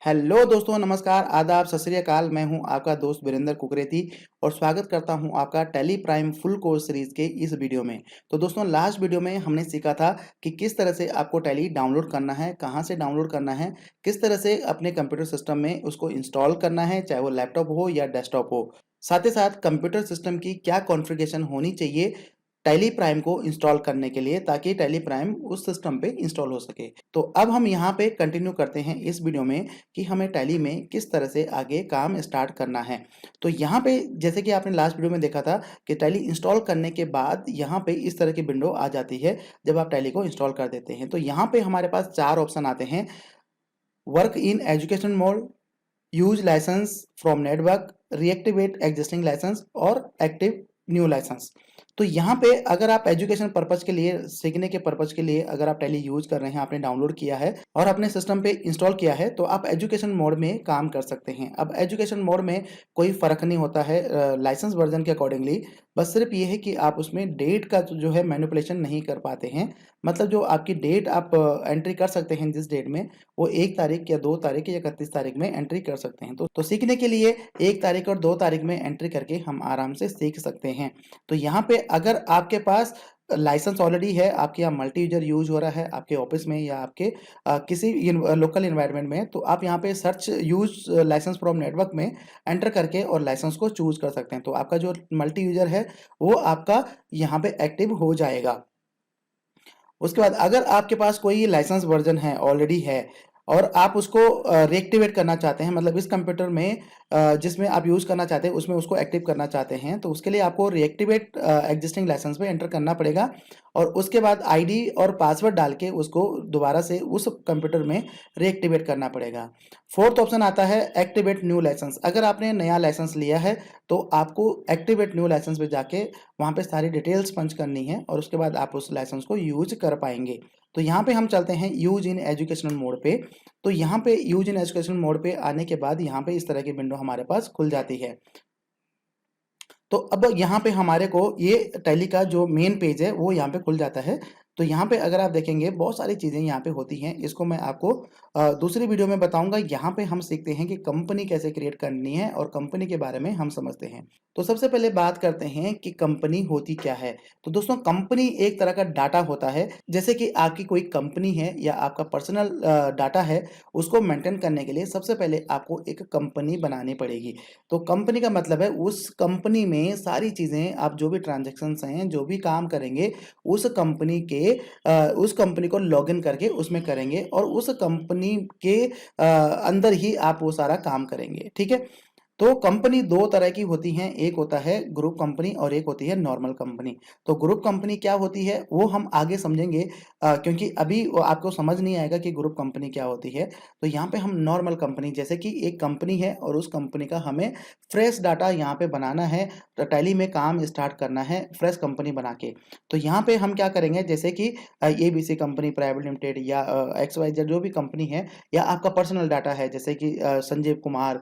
Hello दोस्तों, नमस्कार, आदाब, सत श्री अकाल। मैं हूं आपका दोस्त वीरेंद्र कुकरेती और स्वागत करता हूं आपका tally prime full course series के इस वीडियो में। तो दोस्तों, लास्ट वीडियो में हमने सीखा था कि किस तरह से आपको टैली डाउनलोड करना है, कहां से डाउनलोड करना है, किस तरह से अपने कंप्यूटर सिस्टम में उसको इंस्टॉल करना है, चाहे वो लैपटॉप हो या डेस्कटॉप हो। साथ ही साथ कंप्यूटर सिस्टम की क्या कॉन्फ़िगरेशन होनी चाहिए टैली प्राइम को इंस्टॉल करने के लिए, ताकि टैली प्राइम उस सिस्टम पे इंस्टॉल हो सके। तो अब हम यहाँ पे कंटिन्यू करते हैं इस वीडियो में कि हमें टैली में किस तरह से आगे काम स्टार्ट करना है। तो यहाँ पे जैसे कि आपने लास्ट वीडियो में देखा था कि टैली इंस्टॉल करने के बाद यहाँ पे इस तरह की विंडो आ जाती है जब आप टैली को इंस्टॉल कर देते हैं। तो यहाँ पे हमारे पास 4 ऑप्शन आते हैं: work in education mode, use licence from network, reactivate existing licence और एक्टिव न्यू लाइसेंस। तो यहाँ पे अगर आप एजुकेशन पर्पज के लिए, सीखने के पर्पज के लिए अगर आप टैली यूज कर रहे हैं, आपने डाउनलोड किया है और अपने सिस्टम पे इंस्टॉल किया है, तो आप एजुकेशन मोड में काम कर सकते हैं। अब एजुकेशन मोड में कोई फर्क नहीं होता है लाइसेंस वर्जन के अकॉर्डिंगली। बस सिर्फ ये है कि आप उसमें डेट का जो है मैनिपुलेशन नहीं कर पाते हैं। मतलब जो आपकी डेट आप एंट्री कर सकते हैं जिस डेट में, वो 1 तारीख या 2 तारीख या 31 तारीख में एंट्री कर सकते हैं। तो सीखने के लिए 1 तारीख और 2 तारीख में एंट्री करके हम आराम से सीख सकते हैं। तो यहाँ पे अगर आपके पास लाइसेंस ऑलरेडी है, आपके यहाँ मल्टी यूजर यूज हो रहा है आपके ऑफिस में या आपके किसी लोकल इन्वायरमेंट में, तो आप यहाँ पे search use licence from network में एंटर करके और लाइसेंस को चूज कर सकते हैं। तो आपका जो मल्टी यूजर है वो आपका यहाँ पे एक्टिव हो जाएगा। उसके बाद अगर आपके पास कोई लाइसेंस वर्जन है, ऑलरेडी है, और आप उसको रीएक्टिवेट करना चाहते हैं, मतलब इस कंप्यूटर में जिसमें आप यूज़ करना चाहते हैं उसमें उसको एक्टिव करना चाहते हैं, तो उसके लिए आपको रीएक्टिवेट एग्जिस्टिंग लाइसेंस पे एंटर करना पड़ेगा और उसके बाद आईडी और पासवर्ड डाल के उसको दोबारा से उस कंप्यूटर में रीएक्टिवेट करना पड़ेगा। फोर्थ ऑप्शन आता है एक्टिवेट न्यू लाइसेंस। अगर आपने नया लाइसेंस लिया है तो आपको एक्टिवेट न्यू लाइसेंस पे जाके वहाँ पे सारी डिटेल्स पंच करनी है और उसके बाद आप उस लाइसेंस को यूज कर पाएंगे। तो यहाँ पे हम चलते हैं यूज इन एजुकेशनल मोड पे। तो यहाँ पे यूज इन एजुकेशनल मोड पे आने के बाद यहाँ पे इस तरह की विंडो हमारे पास खुल जाती है। तो अब यहाँ पे हमारे को ये टैली का जो मेन पेज है वो यहाँ पे खुल जाता है। तो यहाँ पे अगर आप देखेंगे बहुत सारी चीज़ें यहाँ पे होती हैं, इसको मैं आपको दूसरी वीडियो में बताऊंगा। यहाँ पे हम सीखते हैं कि कंपनी कैसे क्रिएट करनी है और कंपनी के बारे में हम समझते हैं। तो सबसे पहले बात करते हैं कि कंपनी होती क्या है। तो दोस्तों, कंपनी एक तरह का डाटा होता है। जैसे कि आपकी कोई कंपनी है या आपका पर्सनल डाटा है, उसको मेंटेन करने के लिए सबसे पहले आपको एक कंपनी बनानी पड़ेगी। तो कंपनी का मतलब है उस कंपनी में सारी चीज़ें, आप जो भी ट्रांजैक्शंस हैं, जो भी काम करेंगे, उस कंपनी के उस कंपनी को लॉगिन करके उसमें करेंगे और उस कंपनी के अंदर ही आप वो सारा काम करेंगे। ठीक है। तो कंपनी 2 तरह की होती हैं, एक होता है ग्रुप कंपनी और एक होती है नॉर्मल कंपनी। तो ग्रुप कंपनी क्या होती है वो हम आगे समझेंगे, क्योंकि अभी वो आपको समझ नहीं आएगा कि ग्रुप कंपनी क्या होती है। तो यहाँ पे हम नॉर्मल कंपनी, जैसे कि एक कंपनी है और उस कंपनी का हमें फ्रेश डाटा यहाँ पे बनाना है, तो टैली में काम स्टार्ट करना है फ्रेश कंपनी बना के। तो यहाँ पे हम क्या करेंगे, जैसे कि एबीसी कंपनी प्राइवेट लिमिटेड या XYZ जो भी कंपनी है, या आपका पर्सनल डाटा है जैसे कि संजीव कुमार,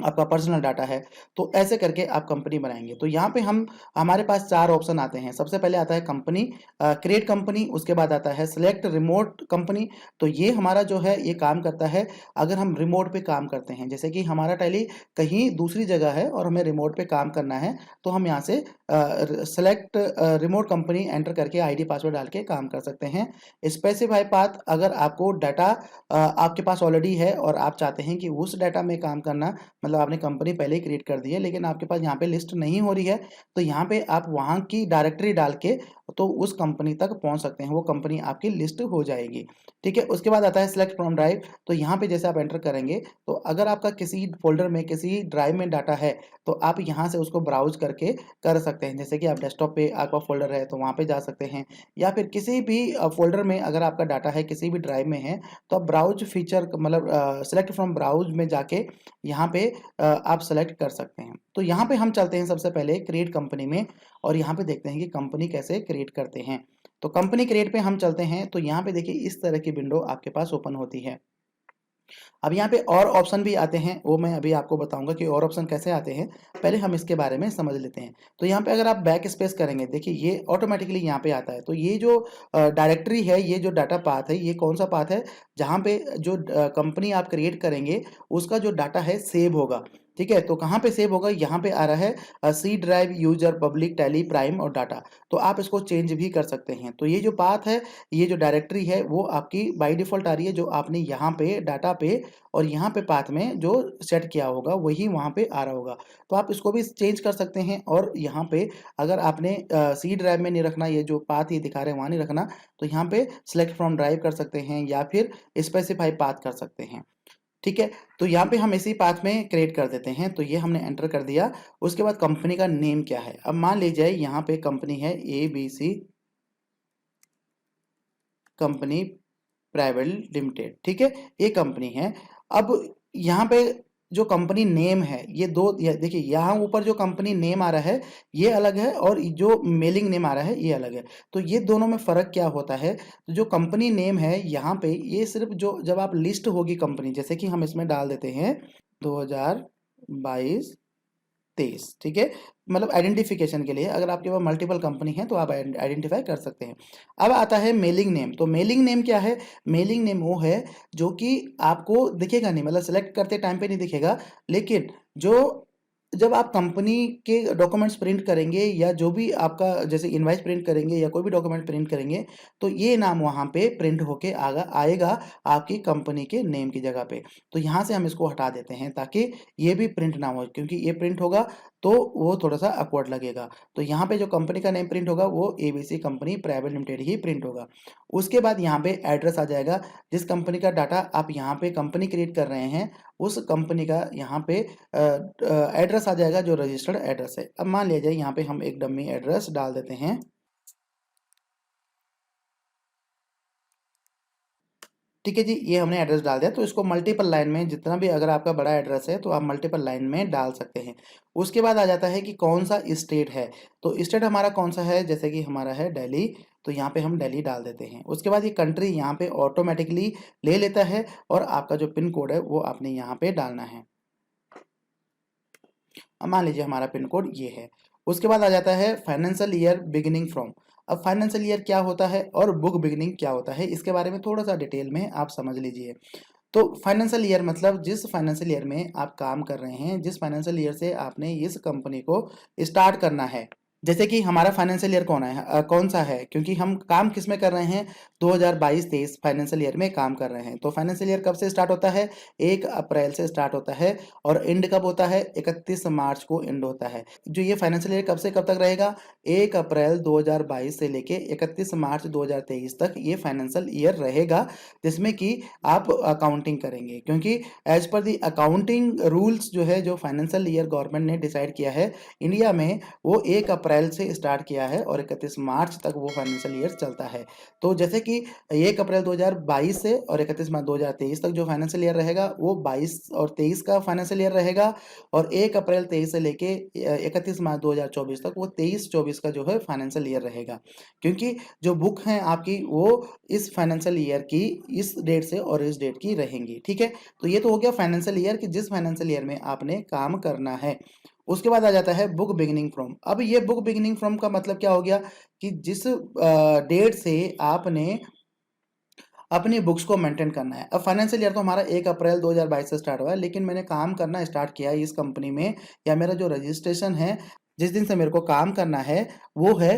आपका पर्सनल डाटा है, तो ऐसे करके आप कंपनी बनाएंगे। तो यहाँ पे हम, हमारे पास 4 ऑप्शन आते हैं। सबसे पहले आता है कंपनी, क्रिएट कंपनी, उसके बाद आता है सिलेक्ट रिमोट कंपनी। तो ये हमारा जो है ये काम करता है अगर हम रिमोट पे काम करते हैं, जैसे कि हमारा टैली कहीं दूसरी जगह है और हमें रिमोट पे काम करना है, तो हम यहाँ से सेलेक्ट रिमोट कंपनी एंटर करके आईडी पासवर्ड डाल के काम कर सकते हैं। स्पेसिफाई पाथ, अगर आपको डाटा आपके पास ऑलरेडी है और आप चाहते हैं कि उस डाटा में काम करना, मतलब आपने कंपनी पहले ही क्रिएट कर दी है लेकिन आपके पास यहाँ पे लिस्ट नहीं हो रही है, तो यहाँ पे आप वहाँ की डायरेक्टरी डाल के तो उस कंपनी तक पहुँच सकते हैं, वो कंपनी आपकी लिस्ट हो जाएगी। ठीक है। उसके बाद आता है सिलेक्ट फ्रॉम ड्राइव। तो यहाँ पे जैसे आप एंटर करेंगे, तो अगर आपका किसी फोल्डर में, किसी ड्राइव में डाटा है, तो आप यहाँ से उसको ब्राउज करके कर सकते हैं। जैसे कि आप डेस्कटॉप पे आपका फोल्डर है तो वहाँ पे जा सकते हैं, या फिर किसी भी फोल्डर में अगर आपका डाटा है किसी भी ड्राइव में है, तो आप ब्राउज फीचर, मतलब सेलेक्ट फ्रॉम ब्राउज में जाके यहाँ पे आप सेलेक्ट कर सकते हैं। तो यहाँ पे हम चलते हैं सबसे पहले क्रिएट कंपनी में और यहाँ पे देखते हैं कि कंपनी कैसे क्रिएट करते हैं। तो कंपनी क्रिएट पे हम चलते हैं, तो यहाँ पे देखिए इस तरह की विंडो आपके पास ओपन होती है। अब यहाँ पे और ऑप्शन भी आते हैं, वो मैं अभी आपको बताऊंगा कि और ऑप्शन कैसे आते हैं। पहले हम इसके बारे में समझ लेते हैं। तो यहाँ पे अगर आप बैक स्पेस करेंगे, देखिए ये ऑटोमेटिकली यहाँ पे आता है। तो ये जो डायरेक्टरी है, ये जो डाटा पाथ है, ये कौन सा पाथ है, जहाँ पे जो कंपनी आप क्रिएट करेंगे उसका जो डाटा है सेव होगा। ठीक है, तो कहाँ पे सेव होगा, यहाँ पे आ रहा है C drive, user, public, Tally, prime और डाटा। तो आप इसको चेंज भी कर सकते हैं। तो ये जो पाथ है, ये जो डायरेक्टरी है, वो आपकी बाय डिफॉल्ट आ रही है, जो आपने यहाँ पे डाटा पे और यहाँ पे पाथ में जो सेट किया होगा वही वहाँ पे आ रहा होगा। तो आप इसको भी चेंज कर सकते हैं। और यहाँ पे अगर आपने सी ड्राइव में नहीं रखना, ये जो पाथ ये दिखा रहे हैं वहाँ नहीं रखना, तो यहाँ पे सिलेक्ट फ्रॉम ड्राइव कर सकते हैं या फिर स्पेसिफाई पाथ कर सकते हैं। ठीक है, तो यहाँ पे हम इसी पाथ में क्रिएट कर देते हैं। तो ये हमने एंटर कर दिया। उसके बाद कंपनी का नेम क्या है, अब मान लीजिए यहाँ पे कंपनी है ABC कंपनी प्राइवेट लिमिटेड। ठीक है, ये कंपनी है। अब यहाँ पे जो कंपनी नेम है, ये दो, देखिए यहाँ ऊपर जो कंपनी नेम आ रहा है ये अलग है और जो मेलिंग नेम आ रहा है ये अलग है। तो ये दोनों में फर्क क्या होता है, तो जो कंपनी नेम है यहाँ पे ये सिर्फ जो जब आप लिस्ट होगी कंपनी, जैसे कि हम इसमें डाल देते हैं 2022 23। ठीक है, मतलब आइडेंटिफिकेशन के लिए अगर आपके पास मल्टीपल कंपनी है तो आप आइडेंटिफाई कर सकते हैं। अब आता है मेलिंग नेम। तो मेलिंग नेम क्या है, मेलिंग नेम वो है जो कि आपको दिखेगा नहीं, मतलब सेलेक्ट करते टाइम पे नहीं दिखेगा, लेकिन जो जब आप कंपनी के डॉक्यूमेंट्स प्रिंट करेंगे या जो भी आपका जैसे इनवाइस प्रिंट करेंगे या कोई भी डॉक्यूमेंट प्रिंट करेंगे, तो ये नाम वहाँ पे प्रिंट होके आएगा आपकी कंपनी के नेम की जगह पे। तो यहाँ से हम इसको हटा देते हैं ताकि ये भी प्रिंट ना हो, क्योंकि ये प्रिंट होगा तो वो थोड़ा सा awkward लगेगा। तो यहाँ पे जो कंपनी का नेम प्रिंट होगा वो ABC कंपनी प्राइवेट लिमिटेड ही प्रिंट होगा। उसके बाद यहाँ पे एड्रेस आ जाएगा, जिस कंपनी का डाटा आप यहाँ पे कंपनी क्रिएट कर रहे हैं उस कंपनी का यहाँ पे एड्रेस आ जाएगा जो रजिस्टर्ड एड्रेस है। अब मान लीजिए यहाँ पे हम एक डमी एड्रेस डाल देते हैं। ठीक है जी, ये हमने एड्रेस डाल दिया। तो इसको मल्टीपल लाइन में, जितना भी अगर आपका बड़ा एड्रेस है तो आप मल्टीपल लाइन में डाल सकते हैं। उसके बाद आ जाता है कि कौन सा स्टेट है। तो स्टेट हमारा कौन सा है, जैसे कि हमारा है दिल्ली, तो यहाँ पे हम दिल्ली डाल देते हैं। उसके बाद ये कंट्री यहाँ पे ऑटोमेटिकली ले लेता है और आपका जो पिन कोड है वो आपने यहाँ पे डालना है। अब मान लीजिए हमारा पिन कोड ये है। उसके बाद आ जाता है फाइनेंशियल ईयर बिगिनिंग फ्रॉम। अब फाइनेंशियल ईयर क्या होता है और बुक बिगिनिंग क्या होता है, इसके बारे में थोड़ा सा डिटेल में आप समझ लीजिए। तो फाइनेंशियल ईयर मतलब जिस फाइनेंशियल ईयर में आप काम कर रहे हैं, जिस फाइनेंशियल ईयर से आपने इस कंपनी को स्टार्ट करना है। जैसे कि हमारा फाइनेंशियल ईयर कौन सा है, क्योंकि हम काम किस में कर रहे हैं, 2022-23 फाइनेंशियल ईयर में काम कर रहे हैं। तो फाइनेंशियल ईयर कब से स्टार्ट होता है, 1 अप्रैल से स्टार्ट होता है और एंड कब होता है, 31 मार्च को एंड होता है। जो ये फाइनेंशियल ईयर कब से कब तक रहेगा, 1 अप्रैल 2022 से लेके 31 मार्च 2023 तक ये फाइनेंशियल ईयर रहेगा, जिसमें कि आप अकाउंटिंग करेंगे। क्योंकि as per the accounting rules जो है, जो फाइनेंशियल ईयर गवर्नमेंट ने डिसाइड किया है इंडिया में, वो 1 अप्रैल से स्टार्ट किया है और 31 मार्च तक वो फाइनेंशियल ईयर चलता है। तो जैसे कि 1 अप्रैल 2022 से और 31 मार्च 2023 तक जो फाइनेंशियल ईयर रहेगा वो 22 और 23 का फाइनेंशियल ईयर रहेगा, और 1 अप्रैल 23 से लेके 31 मार्च 2024 तक वो 23-24 का जो है फाइनेंशियल ईयर रहेगा। क्योंकि जो बुक हैं आपकी वो इस फाइनेंशियल ईयर की इस डेट से और इस डेट की रहेंगी। ठीक है, तो ये तो हो गया फाइनेंशियल ईयर कि जिस फाइनेंशियल ईयर में आपने काम करना है। उसके बाद आ जाता है बुक बिगिनिंग फ्रॉम। अब ये बुक बिगिनिंग फ्रॉम का मतलब क्या हो गया कि जिस डेट से आपने अपनी बुक्स को मेंटेन करना है। अब फाइनेंशियल ईयर तो हमारा 1 अप्रैल 2022 से स्टार्ट हुआ है, लेकिन मैंने काम करना स्टार्ट किया है इस कंपनी में, या मेरा जो रजिस्ट्रेशन है जिस दिन से मेरे को काम करना है वो है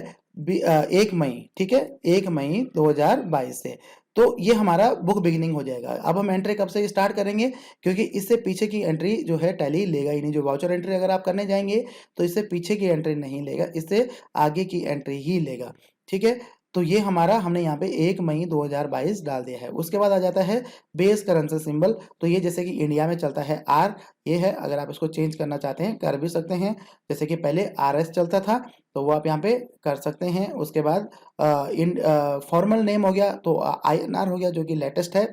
1 मई। ठीक है, 1 मई 2022 से। तो ये हमारा बुक बिगिनिंग हो जाएगा। अब हम एंट्री कब से स्टार्ट करेंगे, क्योंकि इससे पीछे की एंट्री जो है टैली लेगा ही नहीं। जो वाउचर एंट्री अगर आप करने जाएंगे तो इससे पीछे की एंट्री नहीं लेगा, इससे आगे की एंट्री ही लेगा। ठीक है, तो ये हमारा हमने यहाँ पे 1 मई 2022 डाल दिया है। उसके बाद आ जाता है बेस करेंसी सिंबल। तो ये जैसे कि इंडिया में चलता है आर, ये है। अगर आप इसको चेंज करना चाहते हैं कर भी सकते हैं, जैसे कि पहले RS चलता था तो वो आप यहाँ पे कर सकते हैं। उसके बाद फॉर्मल नेम हो गया तो INR हो गया जो कि लेटेस्ट है।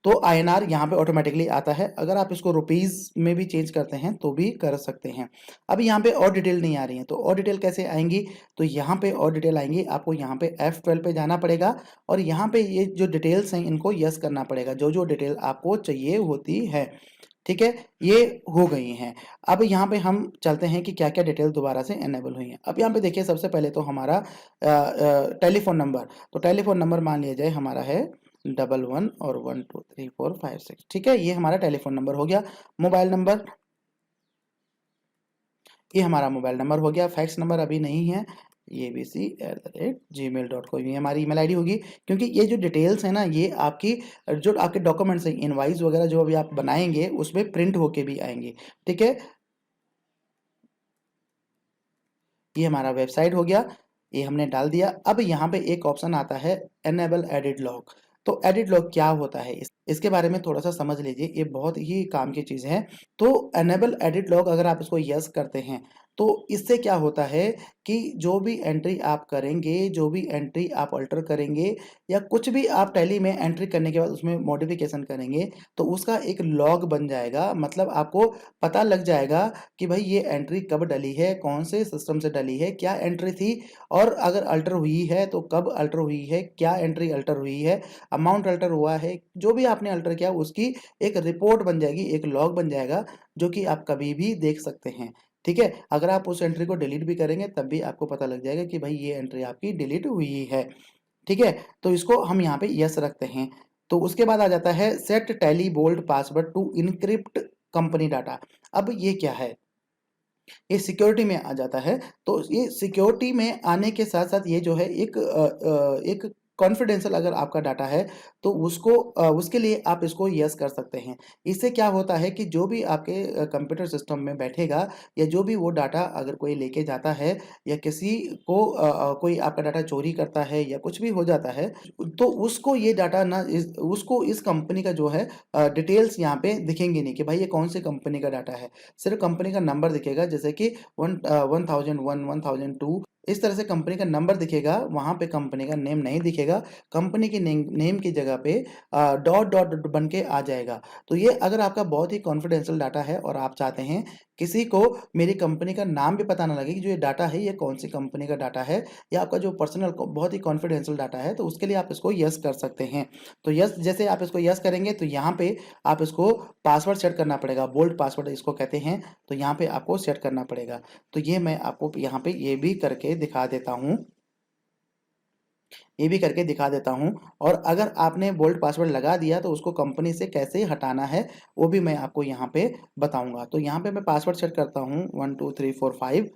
तो INR यहाँ पे ऑटोमेटिकली आता है। अगर आप इसको रुपीज़ में भी चेंज करते हैं तो भी कर सकते हैं। अब यहाँ पे और डिटेल नहीं आ रही है, तो और डिटेल कैसे आएंगी? तो यहाँ पे और डिटेल आएंगी, आपको यहाँ पे F12 पे जाना पड़ेगा और यहाँ पे ये जो डिटेल्स हैं इनको यस करना पड़ेगा, जो जो डिटेल आपको चाहिए होती है। ठीक है, ये हो गई हैं। अब यहाँ पे हम चलते हैं कि क्या-क्या डिटेल दोबारा से इनेबल हुई हैं। अब यहाँ पे देखिए सबसे पहले तो हमारा टेलीफ़ोन नंबर, तो टेलीफ़ोन नंबर मान लिया जाए हमारा है 11 और 123456, ठीक है, ये हमारा टेलीफ़ोन नंबर हो गया। मोबाइल नंबर, ये हमारा मोबाइल नंबर हो गया। फैक्स नंबर अभी नहीं है, ये abc@gmail.com ये हमारी ईमेल आईडी होगी, क्योंकि ये जो डिटेल्स है ना ये आपकी जो आपके डॉक्यूमेंट्स हैं, इनवॉइस वगैरह जो अभी आप बनाएंगे उसमें प्रिंट होके भी आएंगे। ठीक है, ये हमारा वेबसाइट हो गया, ये हमने डाल दिया। अब यहाँ पे एक ऑप्शन आता है एनेबल एडिट लॉग। तो एडिट लॉग क्या होता है, इसके बारे में थोड़ा सा समझ लीजिए, ये बहुत ही काम की चीज़ है। तो एनेबल एडिट लॉग अगर आप इसको यस करते हैं तो इससे क्या होता है कि जो भी एंट्री आप करेंगे, जो भी एंट्री आप अल्टर करेंगे या कुछ भी आप टैली में एंट्री करने के बाद उसमें मॉडिफिकेशन करेंगे तो उसका एक लॉग बन जाएगा। मतलब आपको पता लग जाएगा कि भाई ये एंट्री कब डली है, कौन से सिस्टम से डली है, क्या एंट्री थी और अगर अल्टर हुई है तो कब अल्टर हुई है, क्या एंट्री अल्टर हुई है, अमाउंट अल्टर हुआ है, जो भी आपने अल्टर किया उसकी एक रिपोर्ट बन जाएगी, एक लॉग बन जाएगा जो कि आप कभी भी देख सकते हैं। ठीक है, अगर आप उस एंट्री को डिलीट भी करेंगे तब भी आपको पता लग जाएगा कि भाई ये एंट्री आपकी डिलीट हुई है। ठीक है, तो इसको हम यहाँ पे यस रखते हैं। तो उसके बाद आ जाता है set Tally Vault password to encrypt company data. अब ये क्या है, ये सिक्योरिटी में आ जाता है। तो ये सिक्योरिटी में आने के साथ साथ ये जो है एक कॉन्फिडेंशियल अगर आपका डाटा है तो उसको उसके लिए आप इसको यस कर सकते हैं। इससे क्या होता है कि जो भी आपके कंप्यूटर सिस्टम में बैठेगा या जो भी वो डाटा अगर कोई लेके जाता है या किसी को कोई आपका डाटा चोरी करता है या कुछ भी हो जाता है तो उसको ये डाटा ना उसको इस कंपनी का जो है डिटेल्स यहाँ पे दिखेंगे नहीं कि भाई ये कौन सी कंपनी का डाटा है। सिर्फ कंपनी का नंबर दिखेगा, जैसे कि 1001 1002 इस तरह से कंपनी का नंबर दिखेगा, वहां पे कंपनी का नेम नहीं दिखेगा। कंपनी के नेम की जगह पे डॉट डॉट डॉट बन के आ जाएगा। तो ये अगर आपका बहुत ही कॉन्फिडेंशियल डाटा है और आप चाहते हैं किसी को मेरी कंपनी का नाम भी पता ना लगे कि जो ये डाटा है ये कौन सी कंपनी का डाटा है या आपका जो पर्सनल बहुत ही कॉन्फिडेंशियल डाटा है, तो उसके लिए आप इसको यस कर सकते हैं। तो यस जैसे आप इसको यस करेंगे तो यहाँ पे आप इसको पासवर्ड सेट करना पड़ेगा, बोल्ड पासवर्ड इसको कहते हैं। तो यहाँ पे आपको सेट करना पड़ेगा। तो ये मैं आपको यहाँ पे ये भी करके दिखा देता हूँ, ये भी करके दिखा देता हूँ। और अगर आपने बोल्ड पासवर्ड लगा दिया तो उसको कंपनी से कैसे हटाना है वो भी मैं आपको यहाँ पे बताऊंगा। तो यहाँ पे मैं पासवर्ड सेट करता हूँ 12345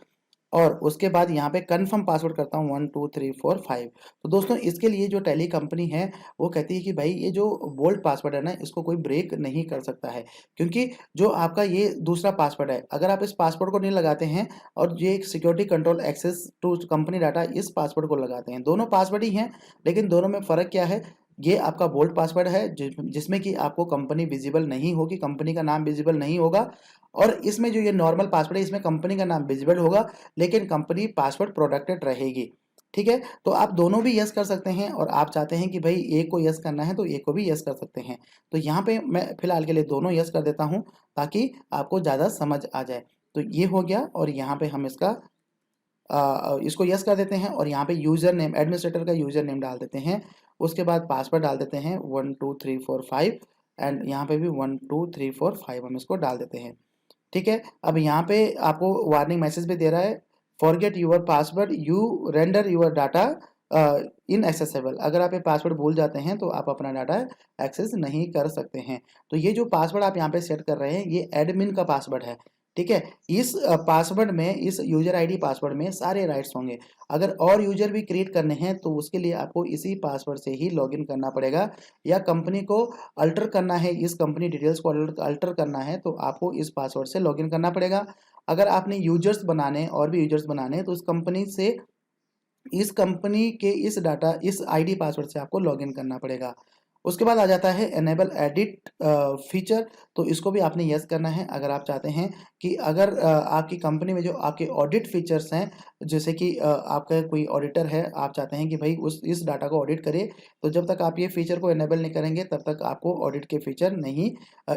और उसके बाद यहाँ पे कन्फर्म पासवर्ड करता हूँ 12345। तो दोस्तों इसके लिए जो टैली कंपनी है वो कहती है कि भाई ये जो बोल्ड पासवर्ड है ना इसको कोई ब्रेक नहीं कर सकता है, क्योंकि जो आपका ये दूसरा पासवर्ड है अगर आप इस पासवर्ड को नहीं लगाते हैं और ये एक security control access to company data इस पासवर्ड को लगाते हैं, दोनों पासवर्ड ही हैं लेकिन दोनों में फ़र्क क्या है। ये आपका बोल्ड पासवर्ड है जिसमें कि आपको कंपनी विजिबल नहीं होगी, कंपनी का नाम विजिबल नहीं होगा। और इसमें जो ये नॉर्मल पासवर्ड है इसमें कंपनी का नाम विजिबल होगा लेकिन कंपनी पासवर्ड प्रोटेक्टेड रहेगी। ठीक है, तो आप दोनों भी यस कर सकते हैं और आप चाहते हैं कि भाई एक को यस करना है तो एक को भी यस कर सकते हैं। तो यहाँ पे मैं फिलहाल के लिए दोनों यस कर देता हूँ ताकि आपको ज़्यादा समझ आ जाए। तो ये हो गया और यहाँ पे हम इसको यस कर देते हैं और यहाँ पे यूज़र नेम एडमिनिस्ट्रेटर का यूज़र नेम डाल देते हैं। उसके बाद पासवर्ड डाल देते हैं 12345 एंड यहाँ पे भी 12345 हम इसको डाल देते हैं। ठीक है, अब यहाँ पे आपको वार्निंग मैसेज भी दे रहा है, forget your password you render your data inaccessible. अगर आप ये पासवर्ड भूल जाते हैं तो आप अपना डाटा एक्सेस नहीं कर सकते हैं। तो ये जो पासवर्ड आप यहाँ पे सेट कर रहे हैं ये एडमिन का पासवर्ड है। ठीक है, इस पासवर्ड में इस यूजर आईडी पासवर्ड में सारे राइट्स होंगे। अगर और यूजर भी क्रिएट करने हैं तो उसके लिए आपको इसी पासवर्ड से ही लॉगिन करना पड़ेगा, या कंपनी को अल्टर करना है, इस कंपनी डिटेल्स को अल्टर करना है तो आपको इस पासवर्ड से लॉगिन करना पड़ेगा। अगर आपने यूजर्स बनाने और भी यूजर्स बनाने तो उस कंपनी से इस कंपनी के इस डाटा इस आईडी पासवर्ड से आपको लॉगिन करना पड़ेगा। उसके बाद आ जाता है एनेबल एडिट फीचर, तो इसको भी आपने यस करना है अगर आप चाहते हैं कि अगर आपकी कंपनी में जो आपके ऑडिट फीचर्स हैं, जैसे कि आपका कोई ऑडिटर है, आप चाहते हैं कि भाई उस इस डाटा को ऑडिट करे, तो जब तक आप ये फीचर को एनेबल नहीं करेंगे तब तक आपको ऑडिट के फीचर नहीं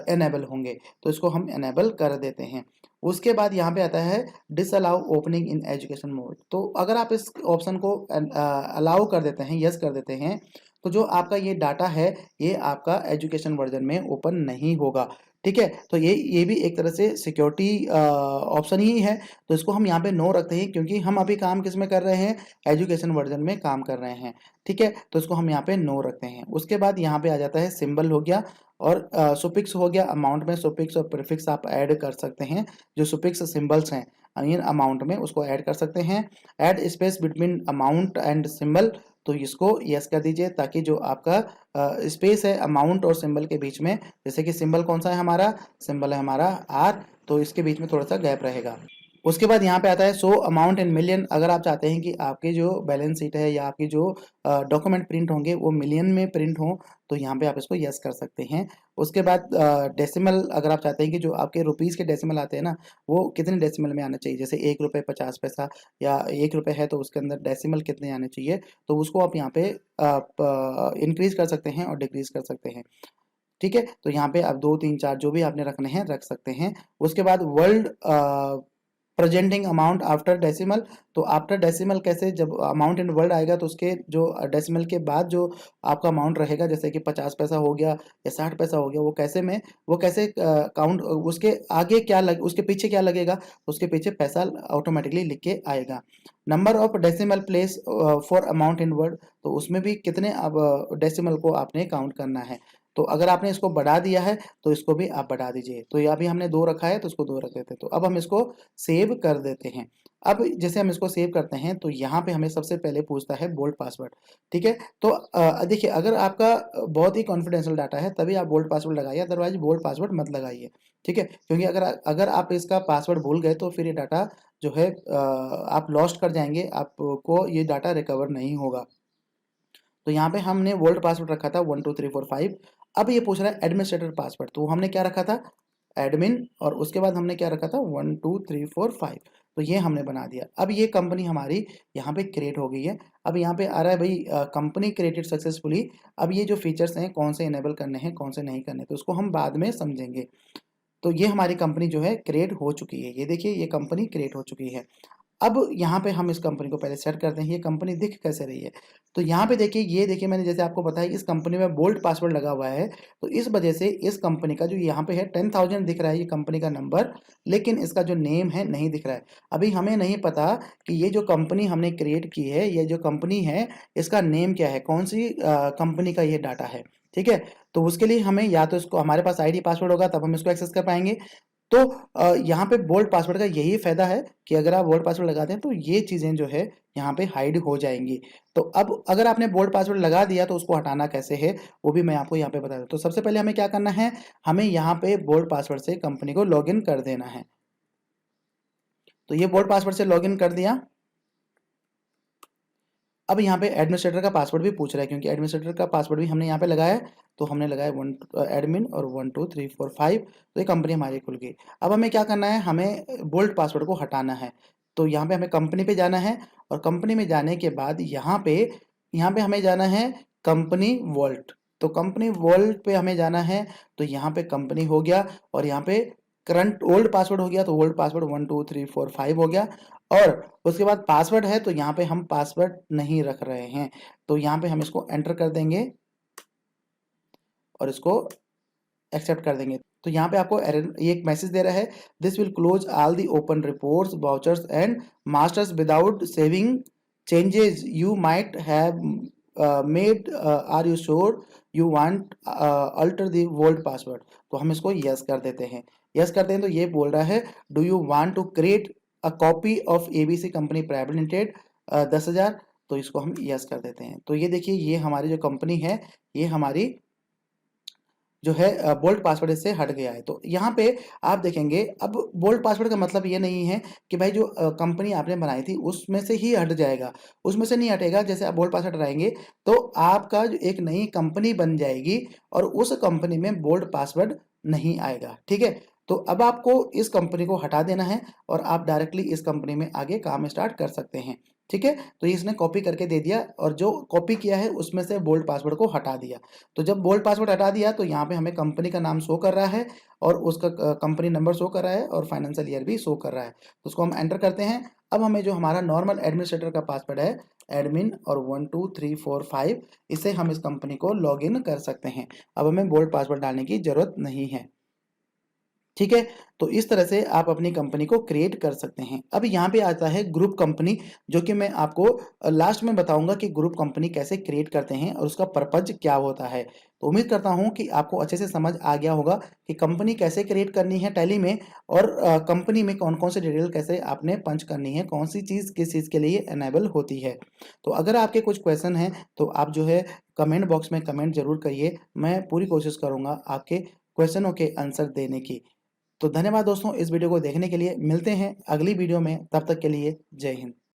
एनेबल होंगे। तो इसको हम एनेबल कर देते हैं। उसके बाद यहाँ पे आता है disallow opening in education mode. तो अगर आप इस ऑप्शन को अलाउ कर देते हैं, यस कर देते हैं, तो जो आपका ये डाटा है ये आपका एजुकेशन वर्जन में ओपन नहीं होगा। ठीक है, तो ये भी एक तरह से सिक्योरिटी ऑप्शन ही है। तो इसको हम यहाँ पे नो रखते हैं क्योंकि हम अभी काम किस में कर रहे हैं, एजुकेशन वर्जन में काम कर रहे हैं। ठीक है, तो इसको हम यहाँ पे नो रखते हैं। उसके बाद यहाँ पे आ जाता है सिंबल हो गया और सुफिक्स हो गया। अमाउंट में सुफिक्स और प्रीफिक्स आप ऐड कर सकते हैं। जो सुफिक्स सिंबल्स हैं इन अमाउंट में उसको ऐड कर सकते हैं। Add space between amount and symbol, तो इसको यस कर दीजिए ताकि जो आपका स्पेस है अमाउंट और सिंबल के बीच में, जैसे कि सिंबल कौन सा है हमारा, सिंबल है हमारा आर, तो इसके बीच में थोड़ा सा गैप रहेगा। उसके बाद यहाँ पे आता है शो अमाउंट इन मिलियन। अगर आप चाहते हैं कि आपके जो बैलेंस शीट है या आपकी जो डॉक्यूमेंट प्रिंट होंगे वो मिलियन में प्रिंट हो, तो यहाँ पे आप इसको यस कर सकते हैं। उसके बाद डेसिमल, अगर आप चाहते हैं कि जो आपके रुपीज़ के डेसिमल आते हैं ना, वो कितने डेसिमल में आना चाहिए, जैसे 1 रुपये 50 पैसा या 1 रुपये है तो उसके अंदर डेसिमल कितने आने चाहिए, तो उसको आप यहाँ पे इंक्रीज कर सकते हैं और डिक्रीज कर सकते हैं। ठीक है, तो यहाँ पे आप 2 3 4 जो भी आपने रखने हैं रख सकते हैं। उसके बाद world presenting amount after decimal, तो आफ्टर डेसिमल कैसे, जब अमाउंट इन वर्ल्ड आएगा तो उसके जो डेसिमल के बाद जो आपका अमाउंट रहेगा, जैसे कि 50 पैसा हो गया या 60 पैसा हो गया, वो कैसे काउंट, उसके आगे क्या लग, उसके पीछे क्या लगेगा, तो उसके पीछे पैसा ऑटोमेटिकली लिख के आएगा। Number of decimal place for amount in word, तो उसमें भी कितने अब डेसिमल को आपने काउंट करना है। तो अगर आपने इसको बढ़ा दिया है तो इसको भी आप बढ़ा दीजिए। तो ये अभी हमने 2 रखा है तो इसको 2 रख देते हैं। तो अब हम इसको सेव कर देते हैं। अब जैसे हम इसको सेव करते हैं तो यहाँ पे हमें सबसे पहले पूछता है बोल्ड पासवर्ड। ठीक है, तो देखिए अगर आपका बहुत ही कॉन्फिडेंशियल डाटा है तभी आप बोल्ड पासवर्ड लगाइए, अदरवाइज बोल्ड पासवर्ड मत लगाइए। ठीक है, क्योंकि अगर अगर आप इसका पासवर्ड भूल गए तो फिर ये डाटा जो है आप लॉस्ट कर जाएंगे, आपको ये डाटा रिकवर नहीं होगा। तो यहाँ पे हमने वोल्ट पासवर्ड रखा था 12345। अब ये पूछ रहा है एडमिनिस्ट्रेटर पासवर्ड, तो हमने क्या रखा था, एडमिन, और उसके बाद हमने क्या रखा था 12345। तो ये हमने बना दिया। अब ये कंपनी हमारी यहाँ पे क्रिएट हो गई है। अब यहाँ पे आ रहा है भाई कंपनी क्रिएटेड सक्सेसफुली। अब ये जो फीचर्स हैं कौन से इनेबल करने हैं कौन से नहीं करने, तो उसको हम बाद में समझेंगे। तो ये हमारी कंपनी जो है क्रिएट हो चुकी है, ये देखिए ये कंपनी क्रिएट हो चुकी है। अब यहाँ पे हम इस कंपनी को पहले सेट करते हैं, ये कंपनी दिख कैसे रही है। तो यहाँ पे देखिए, ये देखिए मैंने जैसे आपको बताया इस कंपनी में बोल्ड पासवर्ड लगा हुआ है, तो इस वजह से इस कंपनी का जो यहाँ पे है 10,000 दिख रहा है ये कंपनी का नंबर, लेकिन इसका जो नेम है नहीं दिख रहा है। अभी हमें नहीं पता कि ये जो कंपनी हमने क्रिएट की है, ये जो कंपनी है इसका नेम क्या है, कौन सी कंपनी का ये डाटा है। ठीक है, तो उसके लिए हमें या तो इसको, हमारे पास आईडी पासवर्ड होगा तब हम इसको एक्सेस कर पाएंगे। तो यहाँ पे बोल्ड पासवर्ड का यही फायदा है कि अगर आप बोल्ड पासवर्ड लगाते हैं तो ये चीज़ें जो है यहाँ पे हाइड हो जाएंगी। तो अब अगर आपने बोल्ड पासवर्ड लगा दिया तो उसको हटाना कैसे है वो भी मैं आपको यहाँ पे बता दूँ। तो सबसे पहले हमें क्या करना है, हमें यहाँ पे बोल्ड पासवर्ड से कंपनी को लॉगिन कर देना है। तो ये बोल्ड पासवर्ड से लॉगिन कर दिया। अब यहाँ पे एडमिनिस्ट्रेटर का पासवर्ड भी पूछ रहा है, क्योंकि एडमिनिस्ट्रेटर का पासवर्ड भी हमने यहाँ पे लगाया है। तो हमने लगाया एडमिन और 12345। तो ये कंपनी हमारी खुल गई। अब हमें क्या करना है, हमें बोल्ड पासवर्ड को हटाना है। तो यहाँ पे हमें कंपनी पे जाना है और कंपनी में जाने के बाद यहाँ पे हमें जाना है कंपनी वॉल्ट। तो कंपनी वॉल्ट पे हमें जाना है। तो यहाँ पे कंपनी हो गया और यहाँ पे करंट ओल्ड पासवर्ड हो गया, तो ओल्ड पासवर्ड 12345 हो गया। और उसके बाद पासवर्ड है तो यहाँ पे हम पासवर्ड नहीं रख रहे हैं, तो यहाँ पे हम इसको एंटर कर देंगे और इसको एक्सेप्ट कर देंगे। तो यहाँ पे आपको एरर, ये एक मैसेज दे रहा है, this will close all the open reports vouchers and masters without saving changes you might have made, are you sure you want alter the old password. तो हम इसको यस कर देते हैं। यस करते हैं तो ये बोल रहा है do you want to create a copy of A B C company private limited 10,000। तो इसको हम यस कर देते हैं। तो ये देखिए ये हमारी जो कंपनी है, ये हमारी जो है बोल्ड पासवर्ड इससे हट गया है। तो यहाँ पे आप देखेंगे, अब बोल्ड पासवर्ड का मतलब ये नहीं है कि भाई जो कंपनी आपने बनाई थी उसमें से ही हट जाएगा, उसमें से नहीं हटेगा। जैसे आप बोल्ड पासवर्ड हटाएँगे तो आपका जो एक नई कंपनी बन जाएगी और उस कंपनी में बोल्ड पासवर्ड नहीं आएगा, ठीक है? तो अब आपको इस कंपनी को हटा देना है और आप डायरेक्टली इस कंपनी में आगे काम स्टार्ट कर सकते हैं, ठीक है? तो इसने कॉपी करके दे दिया और जो कॉपी किया है उसमें से बोल्ड पासवर्ड को हटा दिया। तो जब बोल्ड पासवर्ड हटा दिया तो यहाँ पे हमें कंपनी का नाम शो कर रहा है और उसका कंपनी नंबर शो कर रहा है और फाइनेंशियल ईयर भी शो कर रहा है। तो उसको हम एंटर करते हैं। अब हमें जो हमारा नॉर्मल एडमिनिस्ट्रेटर का पासवर्ड है, एडमिन और 1 2 3 4 5, इससे हम इस कंपनी को लॉगिन कर सकते हैं। अब हमें बोल्ड पासवर्ड डालने की ज़रूरत नहीं है। ठीक है? तो इस तरह से आप अपनी कंपनी को क्रिएट कर सकते हैं। अब यहाँ पे आता है ग्रुप कंपनी, जो कि मैं आपको लास्ट में बताऊँगा कि ग्रुप कंपनी कैसे क्रिएट करते हैं और उसका पर्पज़ क्या होता है। तो उम्मीद करता हूँ कि आपको अच्छे से समझ आ गया होगा कि कंपनी कैसे क्रिएट करनी है टैली में और कंपनी में कौन-कौन से डिटेल कैसे आपने पंच करनी है, कौन-सी चीज़ किस चीज़ के लिए इनेबल होती है। तो अगर आपके कुछ क्वेश्चन हैं, तो आप जो है कमेंट बॉक्स में कमेंट ज़रूर करिए। मैं पूरी कोशिश करूँगा आपके क्वेश्चनों के आंसर देने की। तो धन्यवाद दोस्तों इस वीडियो को देखने के लिए। मिलते हैं अगली वीडियो में, तब तक के लिए जय हिंद।